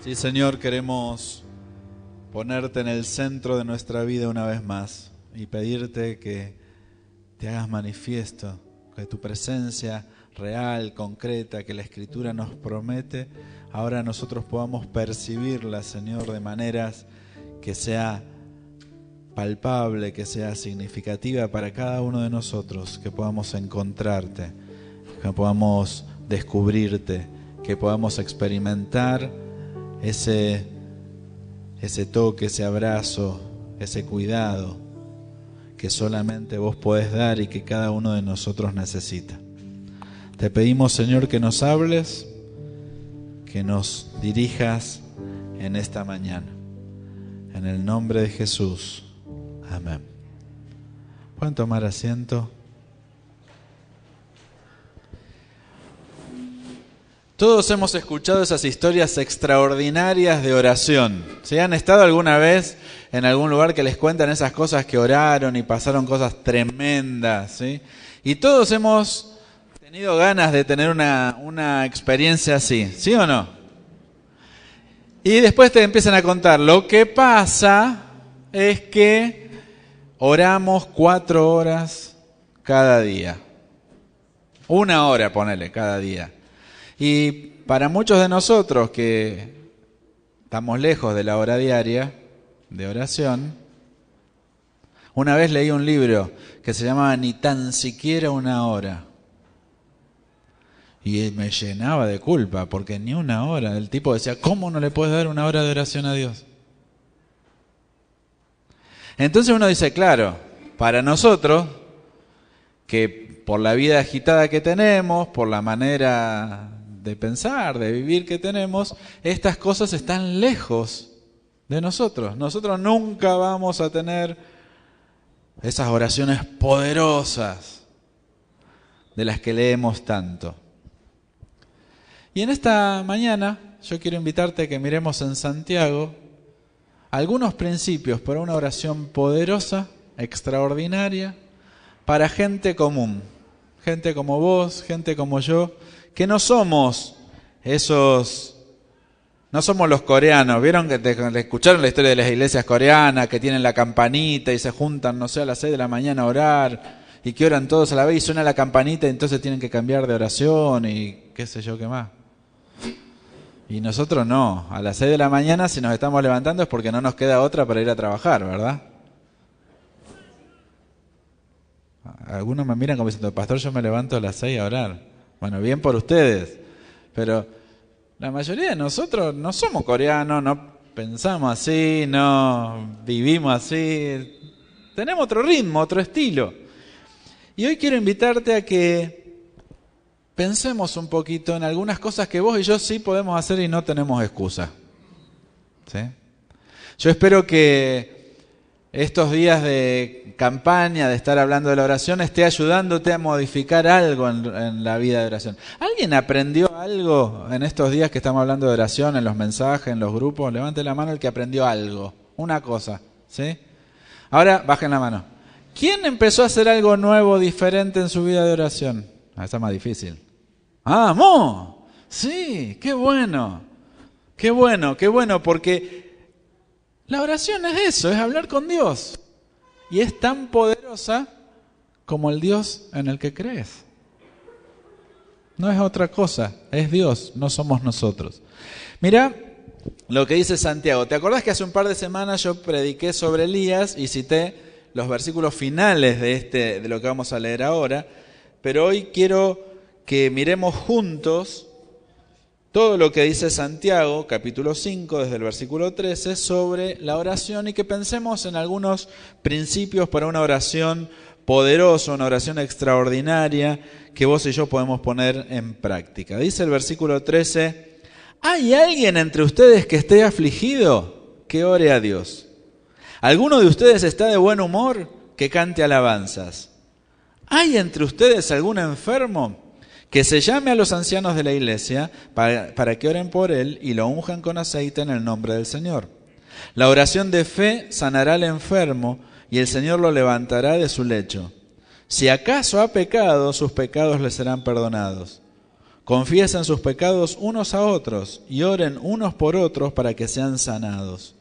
Sí, Señor, queremos ponerte en el centro de nuestra vida una vez más y pedirte que te hagas manifiesto, que tu presencia real, concreta, que la Escritura nos promete, ahora nosotros podamos percibirla, Señor, de maneras que sea palpable, que sea significativa para cada uno de nosotros, que podamos encontrarte, que podamos descubrirte, que podamos experimentar ese toque, ese abrazo, ese cuidado que solamente vos podés dar y que cada uno de nosotros necesita. Te pedimos, Señor, que nos hables, que nos dirijas en esta mañana. En el nombre de Jesús. Amén. ¿Pueden tomar asiento? Todos hemos escuchado esas historias extraordinarias de oración. ¿Sí? ¿Han estado alguna vez en algún lugar que les cuentan esas cosas que oraron y pasaron cosas tremendas? ¿Sí? Y todos hemos tenido ganas de tener una experiencia así, ¿sí o no? Y después te empiezan a contar. Lo que pasa es que oramos 4 horas cada día. 1 hora, ponele, cada día. Y para muchos de nosotros que estamos lejos de la hora diaria de oración, una vez leí un libro que se llamaba Ni tan siquiera 1 hora. Y me llenaba de culpa, porque ni 1 hora. El tipo decía, ¿cómo no le puedes dar 1 hora de oración a Dios? Entonces uno dice, claro, para nosotros, que por la vida agitada que tenemos, por la manera de pensar, de vivir que tenemos, estas cosas están lejos de nosotros. Nosotros nunca vamos a tener esas oraciones poderosas de las que leemos tanto. Y en esta mañana yo quiero invitarte a que miremos en Santiago algunos principios para una oración poderosa, extraordinaria, para gente común, gente como vos, gente como yo, que no somos no somos los coreanos. ¿Vieron que escucharon la historia de las iglesias coreanas que tienen la campanita y se juntan, no sé, a las 6 de la mañana a orar y que oran todos a la vez y suena la campanita y entonces tienen que cambiar de oración y qué sé yo qué más? Y nosotros no, a las 6 de la mañana si nos estamos levantando es porque no nos queda otra para ir a trabajar, ¿verdad? Algunos me miran como diciendo, pastor, yo me levanto a las 6 a orar. Bueno, bien por ustedes, pero la mayoría de nosotros no somos coreanos, no pensamos así, no vivimos así, tenemos otro ritmo, otro estilo. Y hoy quiero invitarte a que pensemos un poquito en algunas cosas que vos y yo sí podemos hacer y no tenemos excusa. ¿Sí? Yo espero que estos días de campaña, de estar hablando de la oración, esté ayudándote a modificar algo en la vida de oración. ¿Alguien aprendió algo en estos días que estamos hablando de oración, en los mensajes, en los grupos? Levante la mano el que aprendió algo, una cosa, ¿sí? Ahora, bajen la mano. ¿Quién empezó a hacer algo nuevo, diferente en su vida de oración? Está más difícil. ¡Ah, Mo! Sí, qué bueno, porque la oración es eso, es hablar con Dios. Y es tan poderosa como el Dios en el que crees. No es otra cosa, es Dios, no somos nosotros. Mirá lo que dice Santiago. ¿Te acordás que hace un par de semanas yo prediqué sobre Elías y cité los versículos finales de lo que vamos a leer ahora? Pero hoy quiero que miremos juntos todo lo que dice Santiago, capítulo 5, desde el versículo 13, sobre la oración y que pensemos en algunos principios para una oración poderosa, una oración extraordinaria que vos y yo podemos poner en práctica. Dice el versículo 13, ¿hay alguien entre ustedes que esté afligido? Que ore a Dios. ¿Alguno de ustedes está de buen humor? Que cante alabanzas. ¿Hay entre ustedes algún enfermo? Que se llame a los ancianos de la iglesia para que oren por él y lo unjan con aceite en el nombre del Señor. La oración de fe sanará al enfermo y el Señor lo levantará de su lecho. Si acaso ha pecado, sus pecados le serán perdonados. Confiesen sus pecados unos a otros y oren unos por otros para que sean sanados.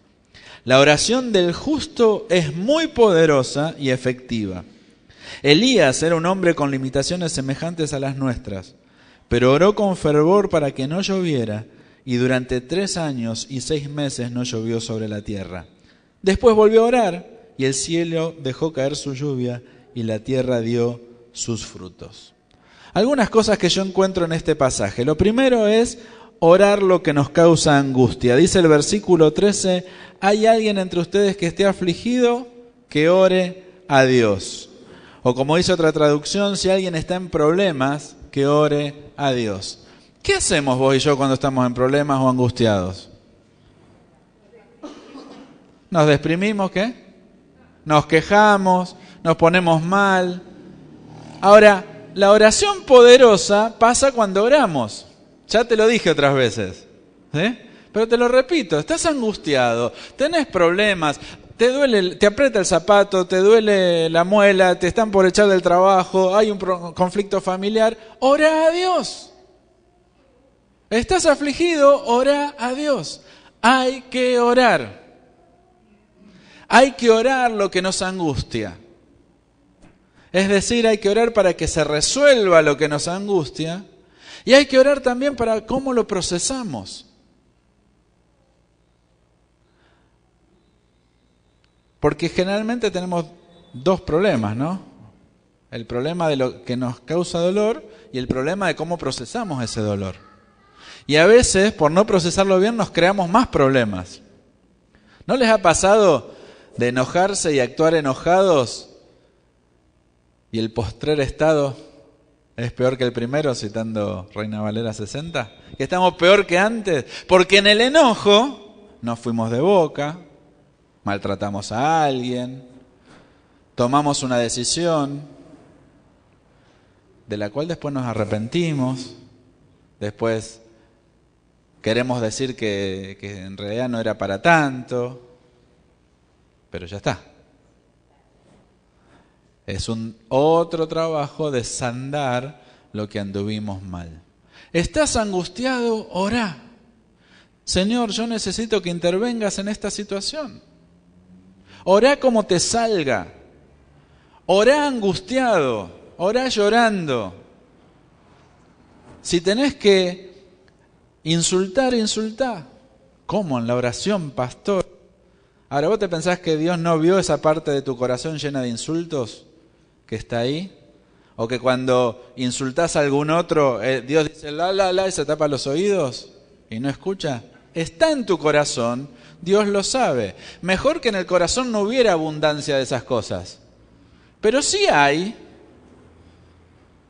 La oración del justo es muy poderosa y efectiva. Elías era un hombre con limitaciones semejantes a las nuestras, pero oró con fervor para que no lloviera, y durante 3 años y 6 meses no llovió sobre la tierra. Después volvió a orar, y el cielo dejó caer su lluvia, y la tierra dio sus frutos. Algunas cosas que yo encuentro en este pasaje. Lo primero es orar lo que nos causa angustia. Dice el versículo 13, ¿hay alguien entre ustedes que esté afligido? Que ore a Dios. O como dice otra traducción, si alguien está en problemas, que ore a Dios. ¿Qué hacemos vos y yo cuando estamos en problemas o angustiados? ¿Nos deprimimos, qué? Nos quejamos, nos ponemos mal. Ahora, la oración poderosa pasa cuando oramos. Ya te lo dije otras veces, ¿sí? Pero te lo repito, estás angustiado, tenés problemas, te duele, te aprieta el zapato, te duele la muela, te están por echar del trabajo, hay un conflicto familiar, ora a Dios. ¿Estás afligido? Ora a Dios. Hay que orar. Hay que orar lo que nos angustia. Es decir, hay que orar para que se resuelva lo que nos angustia. Y hay que orar también para cómo lo procesamos. Porque generalmente tenemos 2 problemas, ¿no? El problema de lo que nos causa dolor y el problema de cómo procesamos ese dolor. Y a veces, por no procesarlo bien, nos creamos más problemas. ¿No les ha pasado de enojarse y actuar enojados y el postrer estado es peor que el primero, citando Reina Valera 60? Que estamos peor que antes, porque en el enojo nos fuimos de boca, maltratamos a alguien, tomamos una decisión de la cual después nos arrepentimos, después queremos decir que en realidad no era para tanto, pero ya está. Es un otro trabajo de sandar lo que anduvimos mal. ¿Estás angustiado? Orá. Señor, yo necesito que intervengas en esta situación. Orá como te salga. Orá angustiado. Orá llorando. Si tenés que insultar, insultá. ¿Cómo? En la oración, pastor. Ahora, ¿vos te pensás que Dios no vio esa parte de tu corazón llena de insultos que está ahí? ¿O que cuando insultás a algún otro, Dios dice la y se tapa los oídos y no escucha? Está en tu corazón, Dios lo sabe. Mejor que en el corazón no hubiera abundancia de esas cosas. Pero sí hay.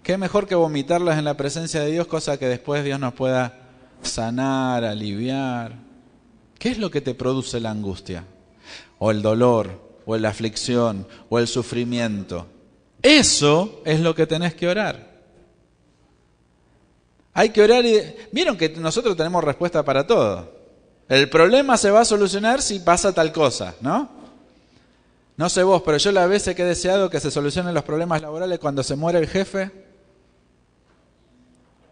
Qué mejor que vomitarlas en la presencia de Dios, cosa que después Dios nos pueda sanar, aliviar. ¿Qué es lo que te produce la angustia? O el dolor, o la aflicción, o el sufrimiento. Eso es lo que tenés que orar. Hay que orar y... Vieron que nosotros tenemos respuesta para todo. El problema se va a solucionar si pasa tal cosa, ¿no? No sé vos, pero yo la veces que he deseado que se solucionen los problemas laborales cuando se muere el jefe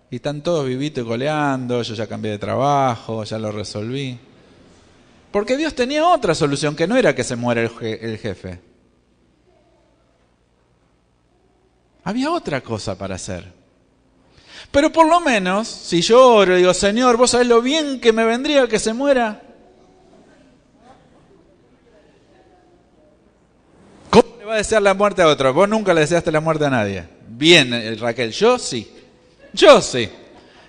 y están todos vivitos y coleando, yo ya cambié de trabajo, ya lo resolví. Porque Dios tenía otra solución, que no era que se muera el jefe. Había otra cosa para hacer. Pero por lo menos, si yo oro y digo, Señor, ¿vos sabés lo bien que me vendría que se muera? ¿Cómo le va a desear la muerte a otro? Vos nunca le deseaste la muerte a nadie. Bien, Raquel, yo sí. Yo sí.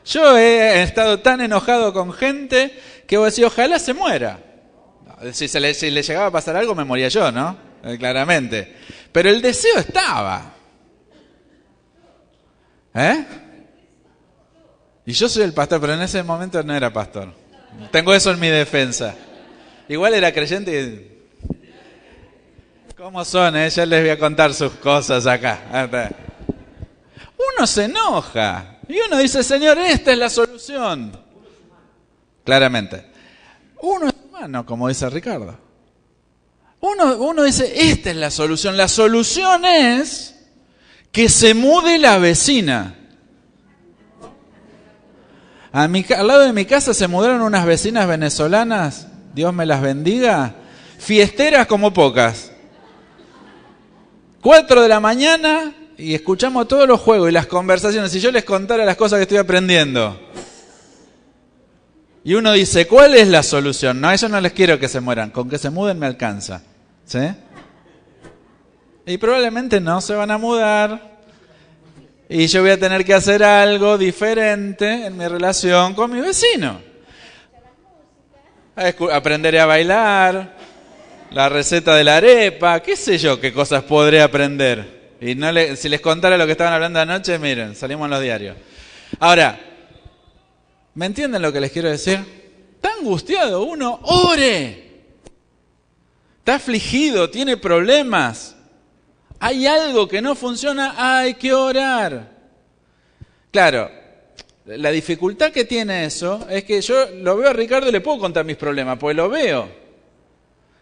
Yo he estado tan enojado con gente que vos decís, ojalá se muera. Si le llegaba a pasar algo, me moría yo, ¿no? Claramente. Pero el deseo estaba. Y yo soy el pastor, pero en ese momento no era pastor. Tengo eso en mi defensa. Igual era creyente y... ¿Cómo son? Ya les voy a contar sus cosas acá. Uno se enoja. Y uno dice, Señor, esta es la solución. Claramente. Uno es humano, como dice Ricardo. Uno dice, esta es la solución. La solución es que se mude la vecina. Al lado de mi casa se mudaron unas vecinas venezolanas, Dios me las bendiga, fiesteras como pocas. 4 de la mañana y escuchamos todos los juegos y las conversaciones. Si yo les contara las cosas que estoy aprendiendo. Y uno dice, ¿cuál es la solución? No, a ellos no les quiero que se mueran, con que se muden me alcanza. ¿Sí? Y probablemente no se van a mudar. Y yo voy a tener que hacer algo diferente en mi relación con mi vecino. Aprenderé a bailar, la receta de la arepa, qué sé yo, qué cosas podré aprender. Y si les contara lo que estaban hablando anoche, miren, salimos en los diarios. Ahora, ¿me entienden lo que les quiero decir? Está angustiado uno, ore. Está afligido, tiene problemas. Hay algo que no funciona, hay que orar. Claro, la dificultad que tiene eso es que yo lo veo a Ricardo y le puedo contar mis problemas, porque lo veo.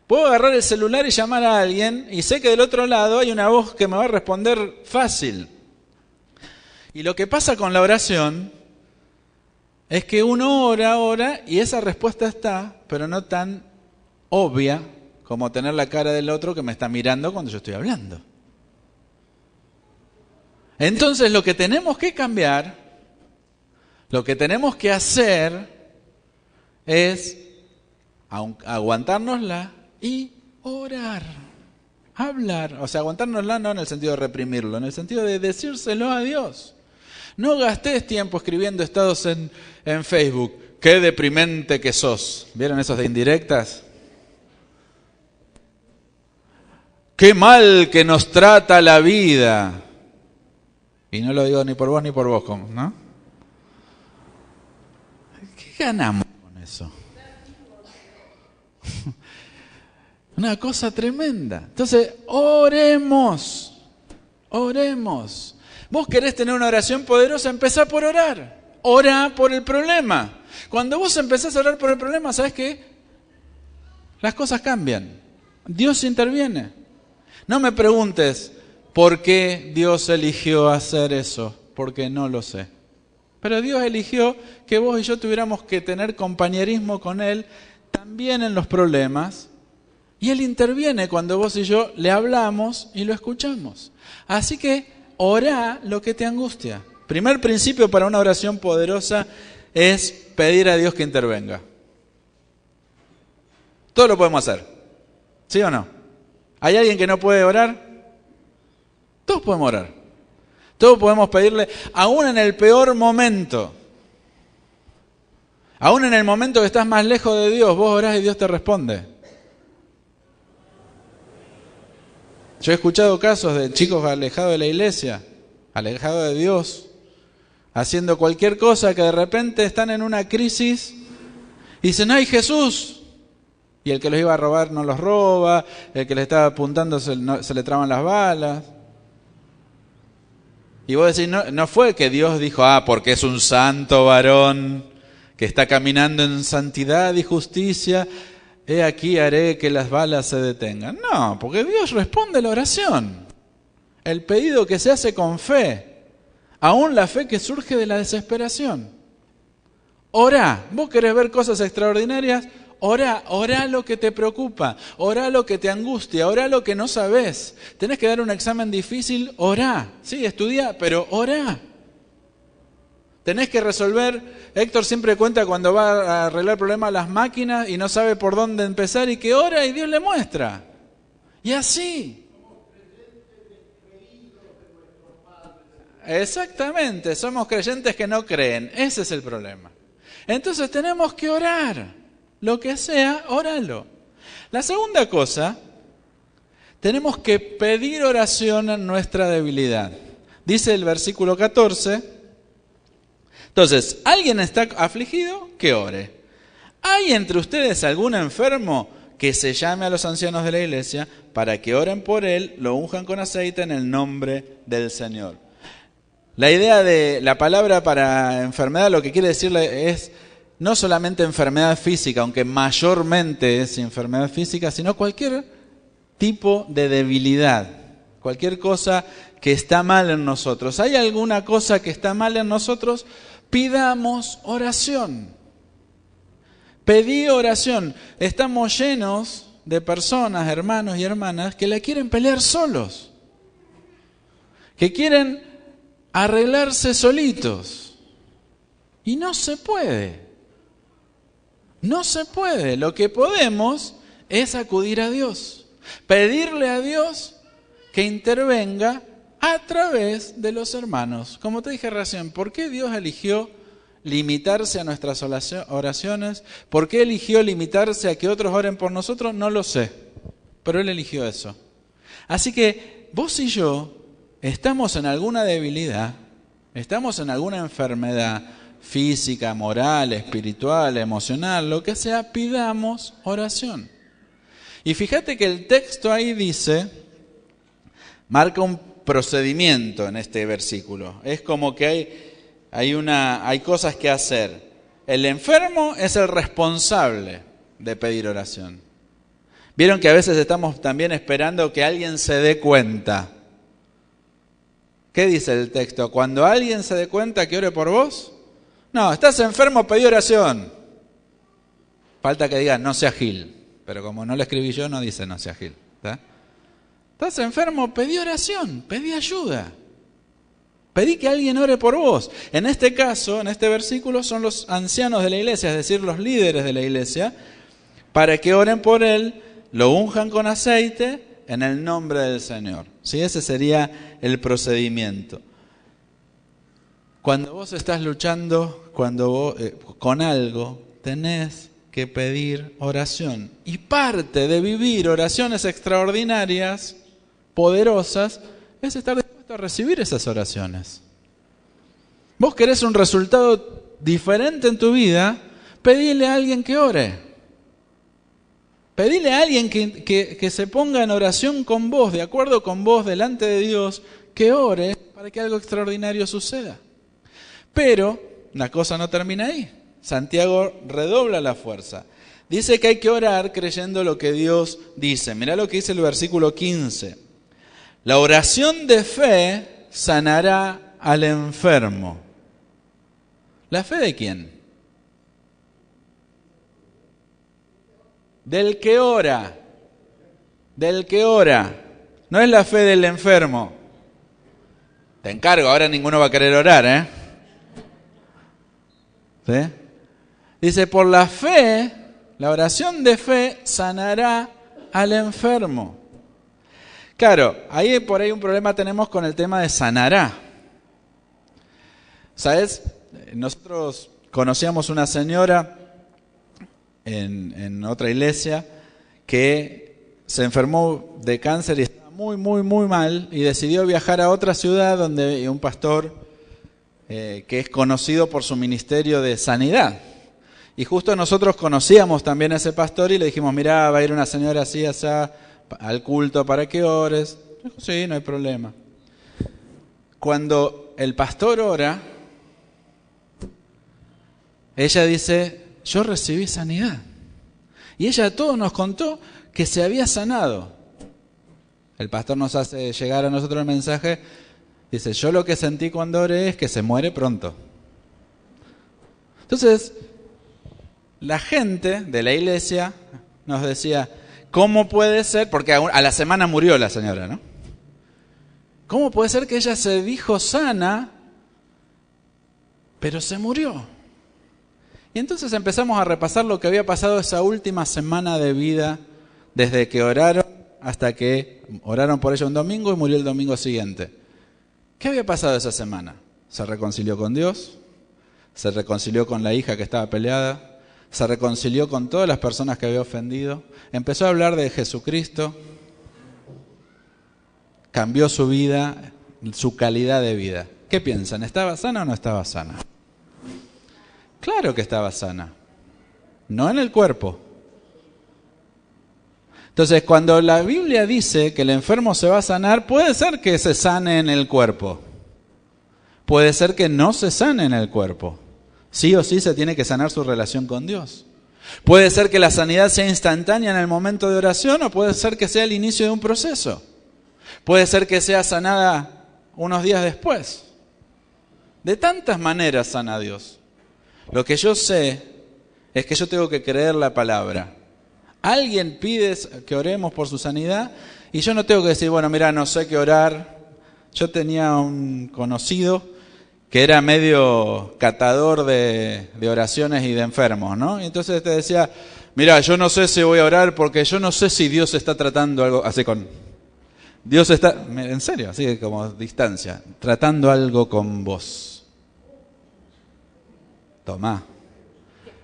Puedo agarrar el celular y llamar a alguien y sé que del otro lado hay una voz que me va a responder fácil. Y lo que pasa con la oración es que uno ora y esa respuesta está, pero no tan obvia como tener la cara del otro que me está mirando cuando yo estoy hablando. Entonces lo que tenemos que cambiar, lo que tenemos que hacer es aguantárnosla y orar, hablar. O sea, aguantárnosla no en el sentido de reprimirlo, en el sentido de decírselo a Dios. No gastes tiempo escribiendo estados en Facebook. Qué deprimente que sos. ¿Vieron esos de indirectas? Qué mal que nos trata la vida. Y no lo digo ni por vos, ¿no? ¿Qué ganamos con eso? Una cosa tremenda. Entonces, oremos. Vos querés tener una oración poderosa, empezá por orar. Orá por el problema. Cuando vos empezás a orar por el problema, ¿sabés qué? Las cosas cambian. Dios interviene. No me preguntes por qué Dios eligió hacer eso, porque no lo sé. Pero Dios eligió que vos y yo tuviéramos que tener compañerismo con Él también en los problemas. Y Él interviene cuando vos y yo le hablamos y lo escuchamos. Así que orá lo que te angustia. Primer principio para una oración poderosa es pedir a Dios que intervenga. Todo lo podemos hacer. ¿Sí o no? ¿Hay alguien que no puede orar? Todos podemos orar. Todos podemos pedirle, aún en el peor momento. Aún en el momento que estás más lejos de Dios, vos orás y Dios te responde. Yo he escuchado casos de chicos alejados de la iglesia, alejados de Dios, haciendo cualquier cosa que de repente están en una crisis y dicen, ¡ay, Jesús! Y el que los iba a robar no los roba, el que les estaba apuntando se le traban las balas. Y vos decís, no fue que Dios dijo, porque es un santo varón que está caminando en santidad y justicia, he aquí haré que las balas se detengan. No, porque Dios responde la oración. El pedido que se hace con fe, aún la fe que surge de la desesperación. Orá, vos querés ver cosas extraordinarias, orá lo que te preocupa, orá lo que te angustia, orá lo que no sabés. Tenés que dar un examen difícil, orá. Sí, estudiá, pero orá. Tenés que resolver, Héctor siempre cuenta cuando va a arreglar problemas a las máquinas y no sabe por dónde empezar y que ora y Dios le muestra. Y así. Exactamente, somos creyentes que no creen, ese es el problema. Entonces tenemos que orar. Lo que sea, óralo. La segunda cosa, tenemos que pedir oración en nuestra debilidad. Dice el versículo 14. Entonces, ¿alguien está afligido? Que ore. ¿Hay entre ustedes algún enfermo? Que se llame a los ancianos de la iglesia para que oren por él, lo unjan con aceite en el nombre del Señor. La idea de la palabra para enfermedad, lo que quiere decirle es no solamente enfermedad física, aunque mayormente es enfermedad física, sino cualquier tipo de debilidad, cualquier cosa que está mal en nosotros. ¿Hay alguna cosa que está mal en nosotros? pidamos oración. Pedí oración. Estamos llenos de personas, hermanos y hermanas, que la quieren pelear solos, que quieren arreglarse solitos. Y no se puede. No se puede. Lo que podemos es acudir a Dios, pedirle a Dios que intervenga a través de los hermanos. Como te dije recién, ¿por qué Dios eligió limitarse a nuestras oraciones? ¿Por qué eligió limitarse a que otros oren por nosotros? No lo sé, pero Él eligió eso. Así que vos y yo estamos en alguna debilidad, estamos en alguna enfermedad física, moral, espiritual, emocional, lo que sea, pidamos oración. Y fíjate que el texto ahí dice, marca un procedimiento en este versículo. Es como que hay cosas que hacer. El enfermo es el responsable de pedir oración. Vieron que a veces estamos también esperando que alguien se dé cuenta. ¿Qué dice el texto? Cuando alguien se dé cuenta que ore por vos. No, estás enfermo, pedí oración. Falta que diga no sea Gil. Pero como no lo escribí yo, no dice no sea Gil. ¿Está? Estás enfermo, pedí oración, pedí ayuda. Pedí que alguien ore por vos. En este caso, en este versículo, son los ancianos de la iglesia, es decir, los líderes de la iglesia, para que oren por él, lo unjan con aceite en el nombre del Señor. ¿Sí? Ese sería el procedimiento. Cuando vos estás luchando con algo, tenés que pedir oración. Y parte de vivir oraciones extraordinarias, poderosas, es estar dispuesto a recibir esas oraciones. Vos querés un resultado diferente en tu vida, pedile a alguien que ore. Pedile a alguien que se ponga en oración con vos, de acuerdo con vos, delante de Dios, que ore para que algo extraordinario suceda. Pero la cosa no termina ahí. Santiago redobla la fuerza. Dice que hay que orar creyendo lo que Dios dice. Mirá lo que dice el versículo 15. La oración de fe sanará al enfermo. ¿La fe de quién? Del que ora. Del que ora. No es la fe del enfermo. Te encargo, ahora ninguno va a querer orar, ¿eh? ¿Sí? Dice, por la fe, la oración de fe sanará al enfermo. Claro, por ahí un problema tenemos con el tema de sanará. ¿Sabes? Nosotros conocíamos una señora en otra iglesia que se enfermó de cáncer y estaba muy, muy, muy mal y decidió viajar a otra ciudad donde un pastor que es conocido por su ministerio de sanidad. Y justo nosotros conocíamos también a ese pastor y le dijimos, mirá, va a ir una señora así, así, al culto para que ores. Dijo, sí, no hay problema. Cuando el pastor ora, ella dice, yo recibí sanidad. Y ella a todos nos contó que se había sanado. El pastor nos hace llegar a nosotros el mensaje, dice, yo lo que sentí cuando oré es que se muere pronto. Entonces, la gente de la iglesia nos decía, ¿cómo puede ser? Porque a la semana murió la señora, ¿no? ¿Cómo puede ser que ella se dijo sana, pero se murió? Y entonces empezamos a repasar lo que había pasado esa última semana de vida, desde que oraron hasta que oraron por ella un domingo y murió el domingo siguiente. ¿Qué había pasado esa semana? Se reconcilió con Dios, se reconcilió con la hija que estaba peleada, se reconcilió con todas las personas que había ofendido, empezó a hablar de Jesucristo, cambió su vida, su calidad de vida. ¿Qué piensan? ¿Estaba sana o no estaba sana? Claro que estaba sana, no en el cuerpo. Entonces, cuando la Biblia dice que el enfermo se va a sanar, puede ser que se sane en el cuerpo. Puede ser que no se sane en el cuerpo. Sí o sí se tiene que sanar su relación con Dios. Puede ser que la sanidad sea instantánea en el momento de oración o puede ser que sea el inicio de un proceso. Puede ser que sea sanada unos días después. De tantas maneras sana Dios. Lo que yo sé es que yo tengo que creer la palabra. Alguien pide que oremos por su sanidad y yo no tengo que decir, bueno, mira, no sé qué orar. Yo tenía un conocido que era medio catador de oraciones y de enfermos, ¿no? Y entonces te decía, mira, yo no sé si voy a orar porque yo no sé si Dios está tratando algo, así con... Dios está, en serio, así como distancia, tratando algo con vos. Tomá.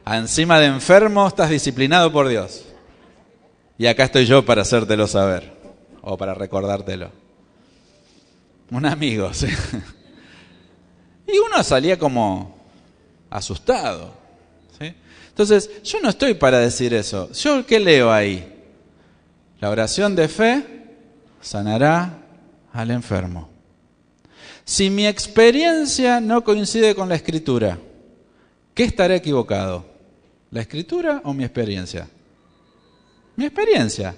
Encima de enfermo estás disciplinado por Dios. Y acá estoy yo para hacértelo saber, o para recordártelo. Un amigo, sí. Y uno salía como asustado, ¿sí? Entonces, yo no estoy para decir eso. ¿Yo qué leo ahí? La oración de fe sanará al enfermo. Si mi experiencia no coincide con la Escritura, ¿qué estará equivocado? ¿La Escritura o mi experiencia? Mi experiencia,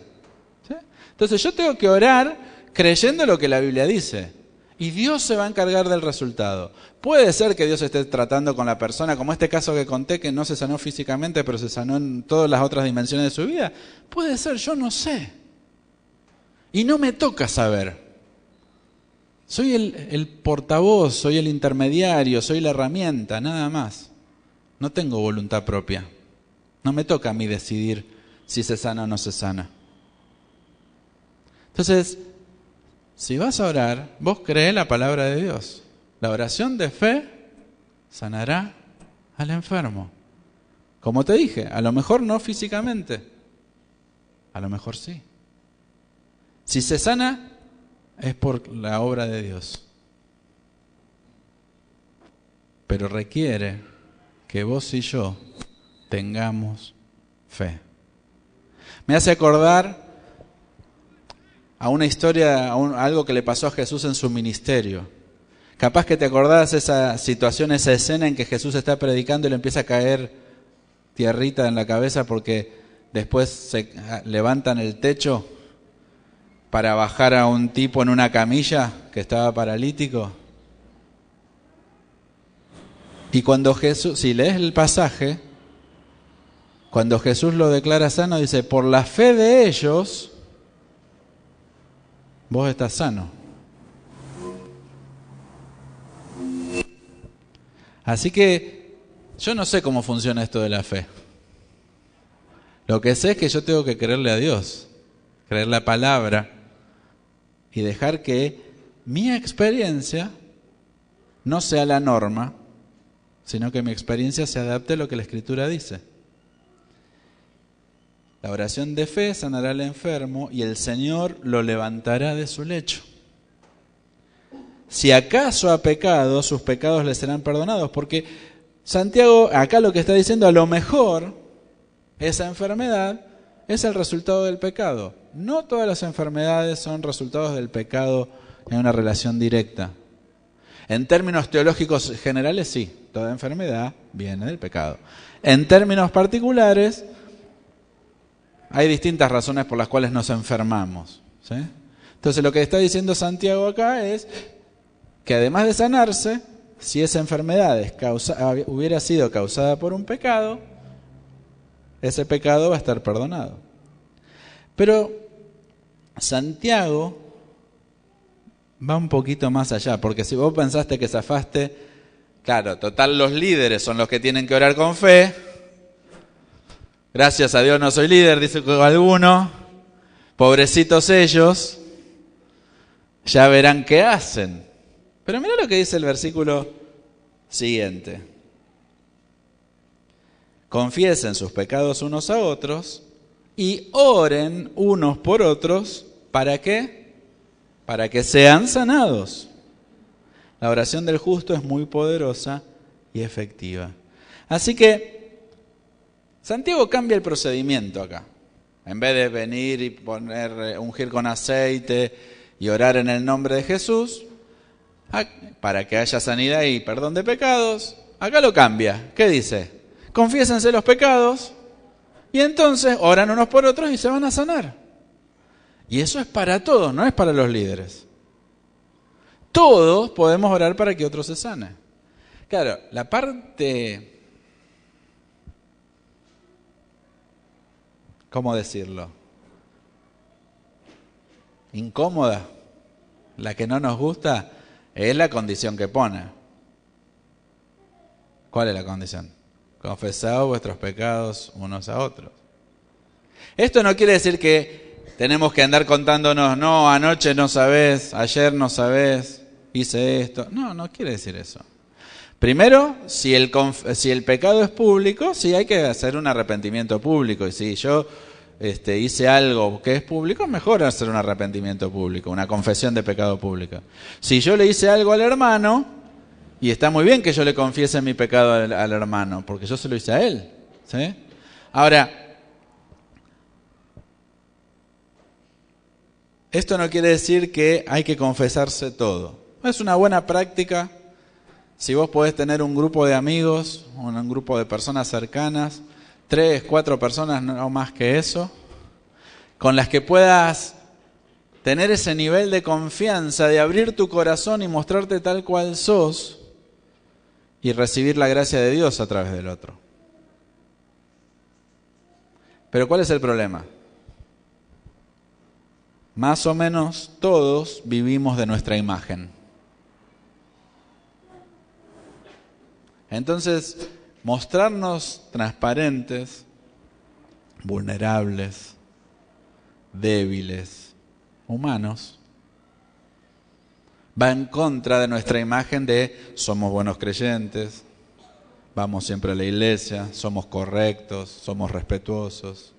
¿sí? Entonces yo tengo que orar creyendo lo que la Biblia dice. Y Dios se va a encargar del resultado. Puede ser que Dios esté tratando con la persona, como este caso que conté, que no se sanó físicamente, pero se sanó en todas las otras dimensiones de su vida. Puede ser, yo no sé. Y no me toca saber. Soy el portavoz, soy el intermediario, soy la herramienta, nada más. No tengo voluntad propia. No me toca a mí decidir si se sana o no se sana. Entonces, si vas a orar, vos creé la palabra de Dios. La oración de fe sanará al enfermo. Como te dije, a lo mejor no físicamente, a lo mejor sí. Si se sana, es por la obra de Dios. Pero requiere que vos y yo tengamos fe. Me hace acordar a una historia, a algo que le pasó a Jesús en su ministerio. Capaz que te acordás esa situación, esa escena en que Jesús está predicando y le empieza a caer tierrita en la cabeza porque después se levantan el techo para bajar a un tipo en una camilla que estaba paralítico. Y cuando Jesús, si lees el pasaje, cuando Jesús lo declara sano, dice, por la fe de ellos, vos estás sano. Así que yo no sé cómo funciona esto de la fe. Lo que sé es que yo tengo que creerle a Dios, creer la palabra y dejar que mi experiencia no sea la norma, sino que mi experiencia se adapte a lo que la Escritura dice. La oración de fe sanará al enfermo y el Señor lo levantará de su lecho. Si acaso ha pecado, sus pecados le serán perdonados. Porque Santiago, acá lo que está diciendo, a lo mejor esa enfermedad es el resultado del pecado. No todas las enfermedades son resultados del pecado en una relación directa. En términos teológicos generales, sí, toda enfermedad viene del pecado. En términos particulares, hay distintas razones por las cuales nos enfermamos, ¿sí? Entonces lo que está diciendo Santiago acá es que además de sanarse, si esa enfermedad hubiera sido causada por un pecado, ese pecado va a estar perdonado. Pero Santiago va un poquito más allá, porque si vos pensaste que zafaste, claro, total los líderes son los que tienen que orar con fe. Gracias a Dios no soy líder, dice alguno. Pobrecitos ellos, ya verán qué hacen. Pero mira lo que dice el versículo siguiente. Confiesen sus pecados unos a otros y oren unos por otros. ¿Para qué? Para que sean sanados. La oración del justo es muy poderosa y efectiva. Así que Santiago cambia el procedimiento acá. En vez de venir y ungir con aceite y orar en el nombre de Jesús, para que haya sanidad y perdón de pecados, acá lo cambia. ¿Qué dice? Confiésense los pecados y entonces oran unos por otros y se van a sanar. Y eso es para todos, no es para los líderes. Todos podemos orar para que otros se sanen. Claro, la parte, ¿cómo decirlo? Incómoda, la que no nos gusta, es la condición que pone. ¿Cuál es la condición? Confesaos vuestros pecados unos a otros. Esto no quiere decir que tenemos que andar contándonos, no, anoche no sabés, ayer no sabés, hice esto. No, no quiere decir eso. Primero, si el pecado es público, sí hay que hacer un arrepentimiento público. Y si yo hice algo que es público, mejor hacer un arrepentimiento público, una confesión de pecado pública. Si yo le hice algo al hermano, y está muy bien que yo le confiese mi pecado al hermano, porque yo se lo hice a él, ¿sí? Ahora, esto no quiere decir que hay que confesarse todo. Es una buena práctica. Si vos podés tener un grupo de amigos, un grupo de personas cercanas, 3, 4 personas, no más que eso, con las que puedas tener ese nivel de confianza, de abrir tu corazón y mostrarte tal cual sos, y recibir la gracia de Dios a través del otro. Pero ¿cuál es el problema? Más o menos todos vivimos de nuestra imagen. Entonces, mostrarnos transparentes, vulnerables, débiles, humanos, va en contra de nuestra imagen de somos buenos creyentes, vamos siempre a la iglesia, somos correctos, somos respetuosos.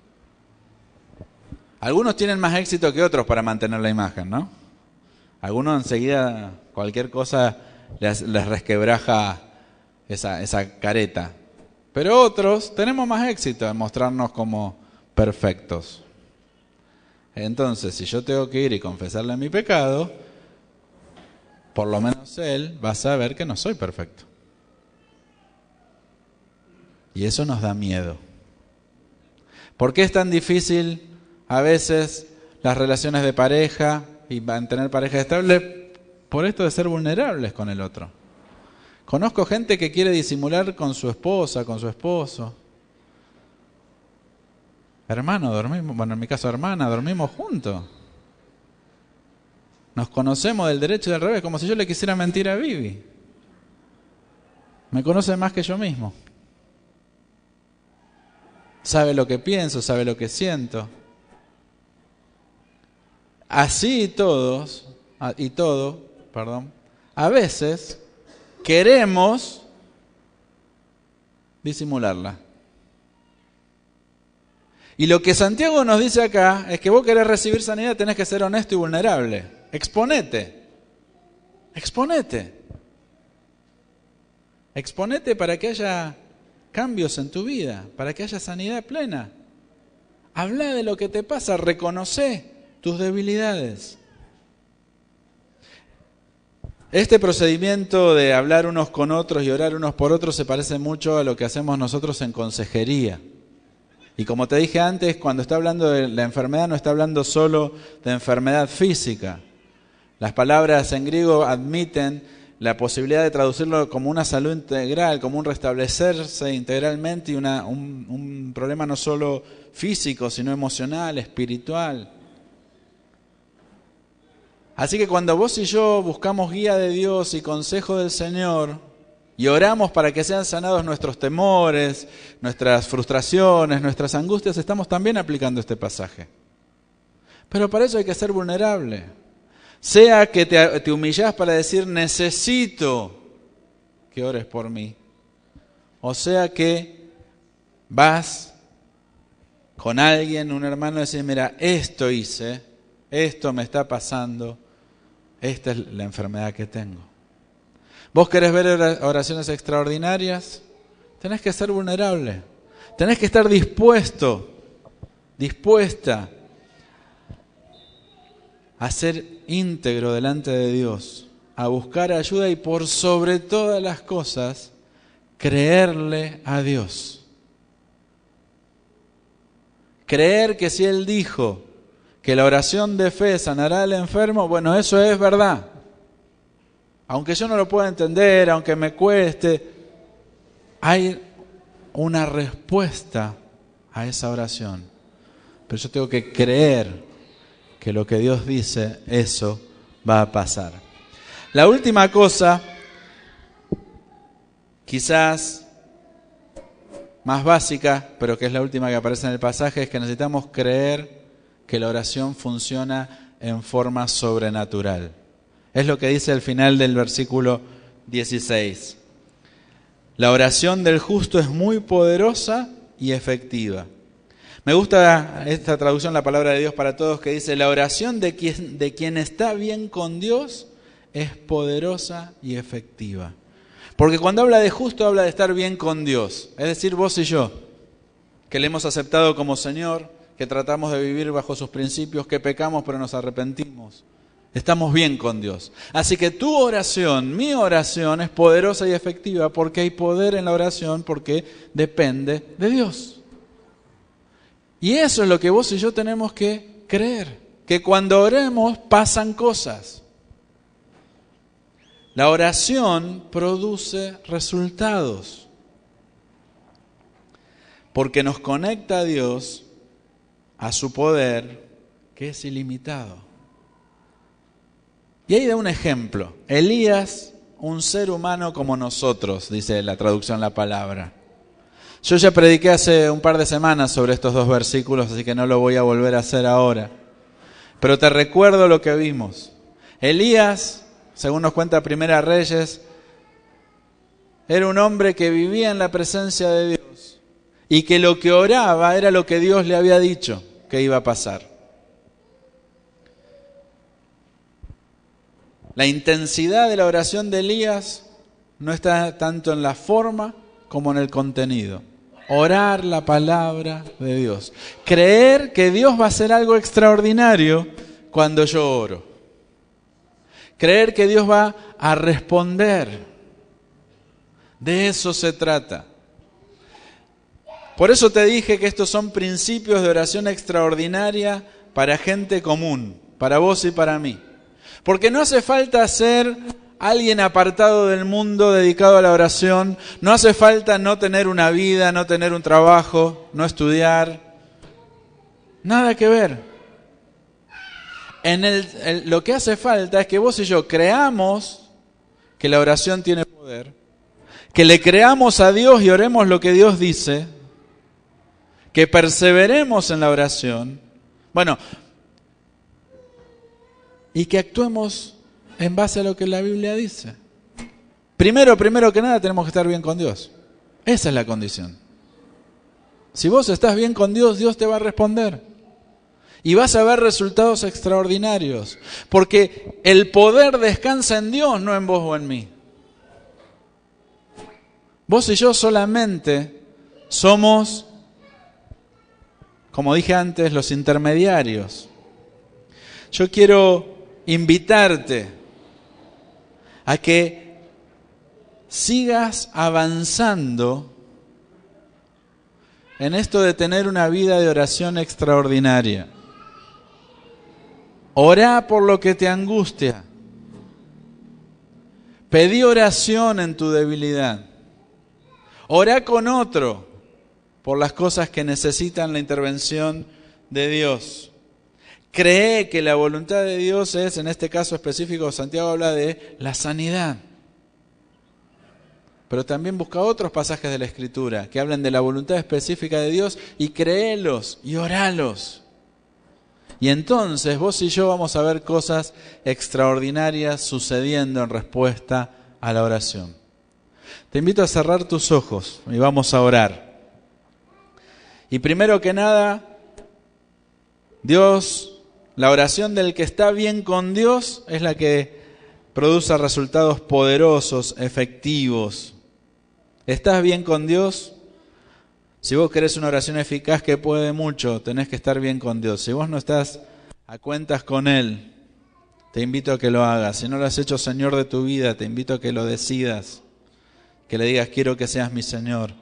Algunos tienen más éxito que otros para mantener la imagen, ¿no? Algunos enseguida cualquier cosa les resquebraja esa careta. Pero otros tenemos más éxito en mostrarnos como perfectos. Entonces, si yo tengo que ir y confesarle mi pecado, por lo menos él va a saber que no soy perfecto. Y eso nos da miedo. ¿Por qué es tan difícil a veces las relaciones de pareja y mantener pareja estable? Por esto de ser vulnerables con el otro. Conozco gente que quiere disimular con su esposa, con su esposo. Hermano, dormimos, bueno, en mi caso hermana, dormimos juntos. Nos conocemos del derecho y del revés, como si yo le quisiera mentir a Vivi. Me conoce más que yo mismo. Sabe lo que pienso, sabe lo que siento. Así todo, a veces queremos disimularla. Y lo que Santiago nos dice acá es que vos querés recibir sanidad, tenés que ser honesto y vulnerable. Exponete. Exponete. Exponete para que haya cambios en tu vida, para que haya sanidad plena. Habla de lo que te pasa, reconoce tus debilidades. Este procedimiento de hablar unos con otros y orar unos por otros se parece mucho a lo que hacemos nosotros en consejería. Y como te dije antes, cuando está hablando de la enfermedad, no está hablando solo de enfermedad física. Las palabras en griego admiten la posibilidad de traducirlo como una salud integral, como un restablecerse integralmente y un problema no solo físico, sino emocional, espiritual. Así que cuando vos y yo buscamos guía de Dios y consejo del Señor y oramos para que sean sanados nuestros temores, nuestras frustraciones, nuestras angustias, estamos también aplicando este pasaje. Pero para eso hay que ser vulnerable. Sea que te humillás para decir necesito que ores por mí, o sea que vas con alguien, un hermano, y decís, mira, esto hice, esto me está pasando, esta es la enfermedad que tengo. ¿Vos querés ver oraciones extraordinarias? Tenés que ser vulnerable. Tenés que estar dispuesta a ser íntegro delante de Dios, a buscar ayuda y por sobre todas las cosas, creerle a Dios. Creer que si Él dijo que la oración de fe sanará al enfermo, bueno, eso es verdad. aunque yo no lo pueda entender, aunque me cueste, hay una respuesta a esa oración. Pero yo tengo que creer que lo que Dios dice, eso va a pasar. La última cosa, quizás más básica, pero que es la última que aparece en el pasaje, es que necesitamos creer que la oración funciona en forma sobrenatural. Es lo que dice al final del versículo 16. La oración del justo es muy poderosa y efectiva. Me gusta esta traducción, la palabra de Dios para todos, que dice: la oración de quien está bien con Dios es poderosa y efectiva. Porque cuando habla de justo, habla de estar bien con Dios. Es decir, vos y yo, que le hemos aceptado como Señor, que tratamos de vivir bajo sus principios, que pecamos pero nos arrepentimos. Estamos bien con Dios. Así que tu oración, mi oración, es poderosa y efectiva porque hay poder en la oración, porque depende de Dios. Y eso es lo que vos y yo tenemos que creer, que cuando oremos pasan cosas. La oración produce resultados, porque nos conecta a Dios, a su poder, que es ilimitado. Y ahí da un ejemplo. Elías, un ser humano como nosotros, dice la traducción la palabra. Yo ya prediqué hace un par de semanas sobre estos dos versículos, así que no lo voy a volver a hacer ahora. Pero te recuerdo lo que vimos. Elías, según nos cuenta Primera Reyes, era un hombre que vivía en la presencia de Dios y que lo que oraba era lo que Dios le había dicho que iba a pasar. La intensidad de la oración de Elías no está tanto en la forma como en el contenido. Orar la palabra de Dios. Creer que Dios va a hacer algo extraordinario cuando yo oro. Creer que Dios va a responder. De eso se trata. Por eso te dije que estos son principios de oración extraordinaria para gente común, para vos y para mí. Porque no hace falta ser alguien apartado del mundo, dedicado a la oración. No hace falta no tener una vida, no tener un trabajo, no estudiar. Nada que ver. Lo que hace falta es que vos y yo creamos que la oración tiene poder, que le creamos a Dios y oremos lo que Dios dice, que perseveremos en la oración. Bueno, y que actuemos en base a lo que la Biblia dice. Primero que nada, tenemos que estar bien con Dios. Esa es la condición. Si vos estás bien con Dios, Dios te va a responder. Y vas a ver resultados extraordinarios. Porque el poder descansa en Dios, no en vos o en mí. Vos y yo solamente somos, como dije antes, los intermediarios. Yo quiero invitarte a que sigas avanzando en esto de tener una vida de oración extraordinaria. Orá por lo que te angustia. Pedí oración en tu debilidad. Orá con otro por las cosas que necesitan la intervención de Dios. Cree que la voluntad de Dios es, en este caso específico, Santiago habla de la sanidad. Pero también busca otros pasajes de la Escritura que hablen de la voluntad específica de Dios y créelos y oralos. Y entonces vos y yo vamos a ver cosas extraordinarias sucediendo en respuesta a la oración. Te invito a cerrar tus ojos y vamos a orar. Y primero que nada, la oración del que está bien con Dios es la que produce resultados poderosos, efectivos. ¿Estás bien con Dios? Si vos querés una oración eficaz que puede mucho, tenés que estar bien con Dios. Si vos no estás a cuentas con Él, te invito a que lo hagas. Si no lo has hecho Señor de tu vida, te invito a que lo decidas. Que le digas, quiero que seas mi Señor.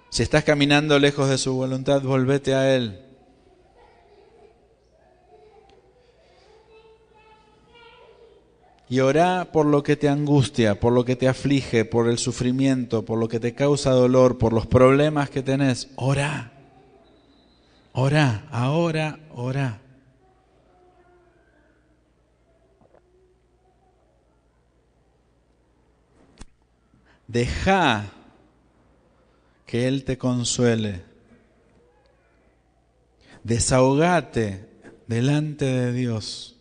Si estás caminando lejos de su voluntad, volvete a Él. Y orá por lo que te angustia, por lo que te aflige, por el sufrimiento, por lo que te causa dolor, por los problemas que tenés. Orá. Orá, ahora orá. Deja que Él te consuele. Desahogate delante de Dios.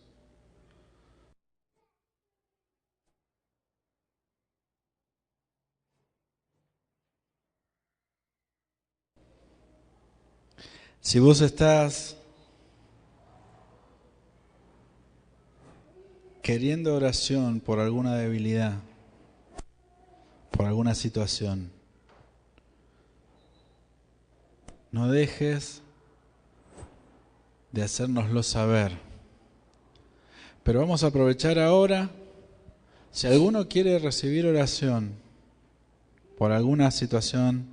Si vos estás queriendo oración por alguna debilidad, por alguna situación, no dejes de hacérnoslo saber. Pero vamos a aprovechar ahora, si alguno quiere recibir oración por alguna situación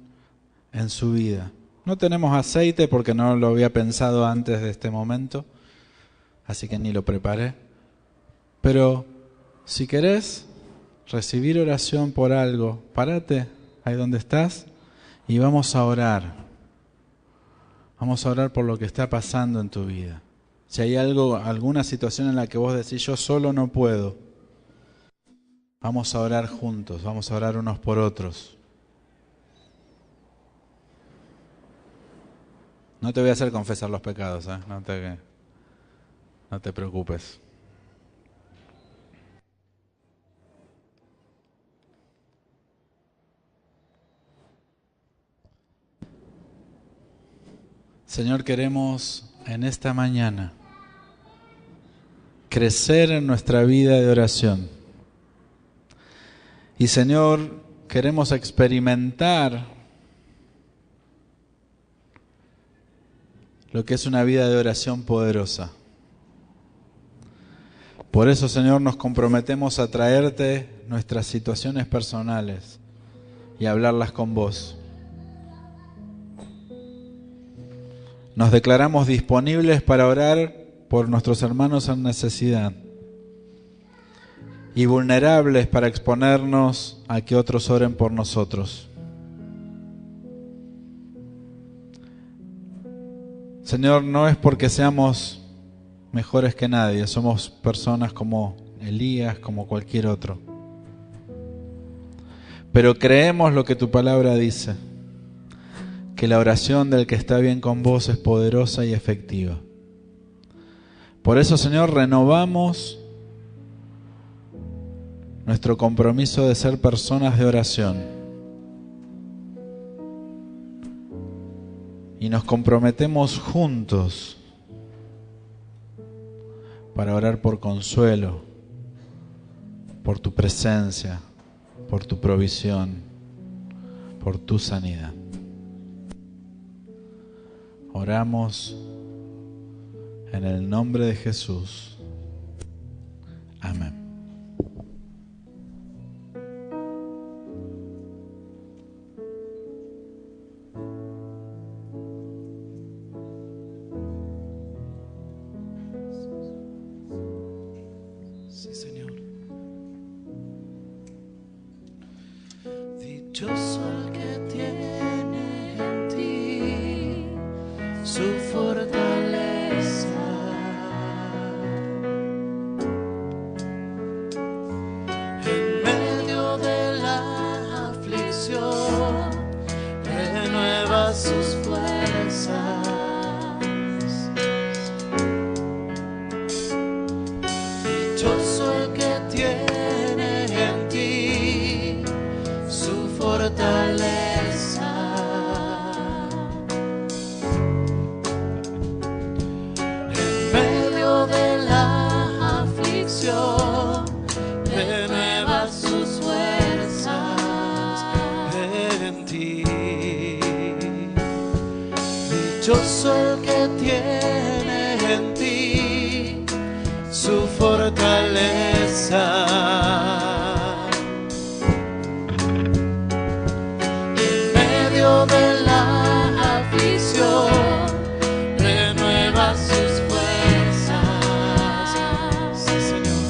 en su vida. No tenemos aceite porque no lo había pensado antes de este momento, así que ni lo preparé. Pero si querés recibir oración por algo, párate ahí donde estás y vamos a orar. Vamos a orar por lo que está pasando en tu vida. Si hay alguna situación en la que vos decís, yo solo no puedo, vamos a orar juntos, vamos a orar unos por otros. No te voy a hacer confesar los pecados, ¿eh? No te preocupes. Señor, queremos en esta mañana crecer en nuestra vida de oración. Y Señor, queremos experimentar lo que es una vida de oración poderosa. Por eso, Señor, nos comprometemos a traerte nuestras situaciones personales y a hablarlas con vos. Nos declaramos disponibles para orar por nuestros hermanos en necesidad y vulnerables para exponernos a que otros oren por nosotros. Señor, no es porque seamos mejores que nadie, somos personas como Elías, como cualquier otro. Pero creemos lo que tu palabra dice, que la oración del que está bien con vos es poderosa y efectiva. Por eso, Señor, renovamos nuestro compromiso de ser personas de oración. Y nos comprometemos juntos para orar por consuelo, por tu presencia, por tu provisión, por tu sanidad. Oramos en el nombre de Jesús. Amén. Sí, Señor. Dichoso el que tiene en ti su fortaleza. En medio de la aflicción renueva sus fuerzas. Dichoso el que tiene en ti su fortaleza. En medio de la aflicción renueva sus fuerzas en ti. Dichoso el que tiene en ti su fortaleza. En medio de la aflicción renueva sus fuerzas. Sí, Señor.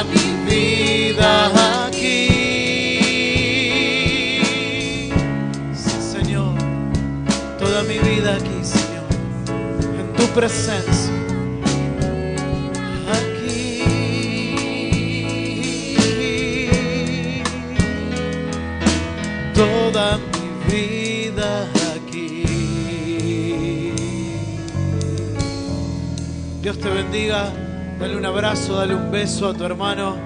toda mi vida aquí. Sí, Señor, toda mi vida aquí, Señor, en tu presencia. Aquí, toda mi vida aquí. Dios te bendiga. Dale un abrazo, dale un beso a tu hermano.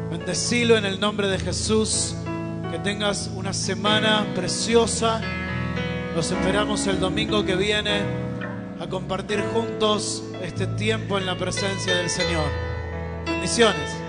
Bendecilo en el nombre de Jesús. Que tengas una semana preciosa. Los esperamos el domingo que viene a compartir juntos este tiempo en la presencia del Señor. Bendiciones.